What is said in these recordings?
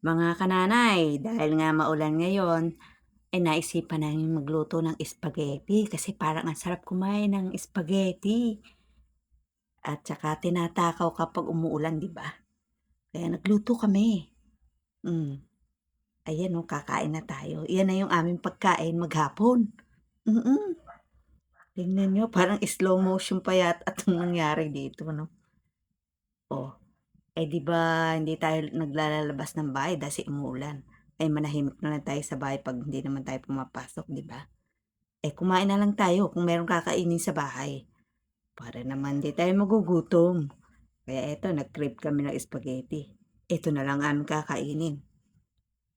Mga kananay, dahil nga maulan ngayon, ay naisipan namin magluto ng spaghetti kasi parang ang sarap kumain ng spaghetti. At saka tinatakaw kapag umuulan, di ba? Kaya nagluto kami. Mm. Ayan o, kakain na tayo. Iyan na yung aming pagkain maghapon. Mm. Tingnan nyo, parang slow motion pa yata itong nangyari dito, no? Oh, eh di ba hindi tayo naglalabas ng bahay dahil umuulan. Ay manahimik na lang tayo sa bahay pag hindi naman tayo pumapasok, di ba? Eh kumain na lang tayo kung meron kakainin sa bahay. Para naman di tayo magugutom. Kaya eto, nag-crave kami ng spaghetti. Ito na lang aming kakainin.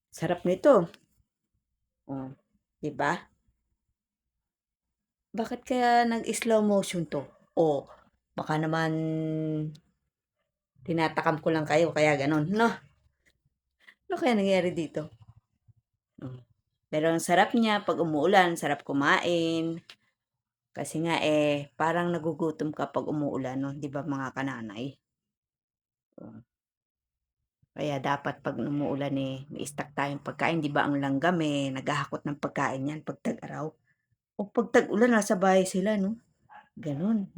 Sarap nito. Oh, di ba? Bakit kaya nag-slow motion to? Oh, baka naman tinatakam ko lang kayo kaya ganon, no? Ano kaya nangyari dito? Mm. Pero ang sarap niya pag umuulan, sarap kumain. Kasi nga parang nagugutom ka pag umuulan, no? 'Di ba mga kananay? Oh, kaya dapat pag umuulan may stock tayong pagkain. 'Di ba ang langgam naghahakot ng pagkain yan pag tag-araw. O pag tag-ulan nasa bahay sila, no? Gano'n,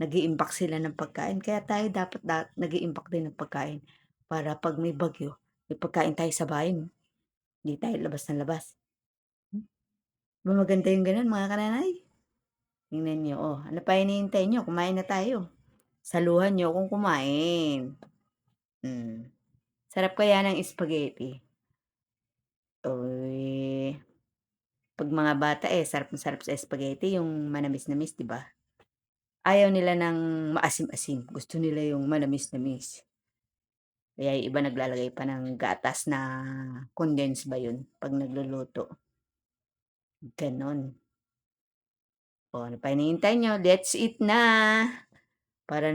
nag-iimbak sila ng pagkain. Kaya tayo dapat nag-iimbak din ng pagkain para pag may bagyo, may pagkain tayo sa bahay, no? Hindi tayo labas ng labas. Hmm, 'Di ba maganda yung gano'n mga kananay? Tingnan niyo, oh, ano pa hinihintay niyo, kumain na tayo. Saluhan niyo akong kumain. Hmm, sarap kaya ng spaghetti. Uy, 'pag mga bata, sarap na sarap sa spaghetti yung manamis-namis, 'di ba? Ayaw nila ng maasim-asim, gusto nila yung manamis-namis. Kaya yung iba naglalagay pa ng gatas na condensed ba yun 'pag nagluluto, gano'n. O ano pa hinihintay niyo, let's eat na, para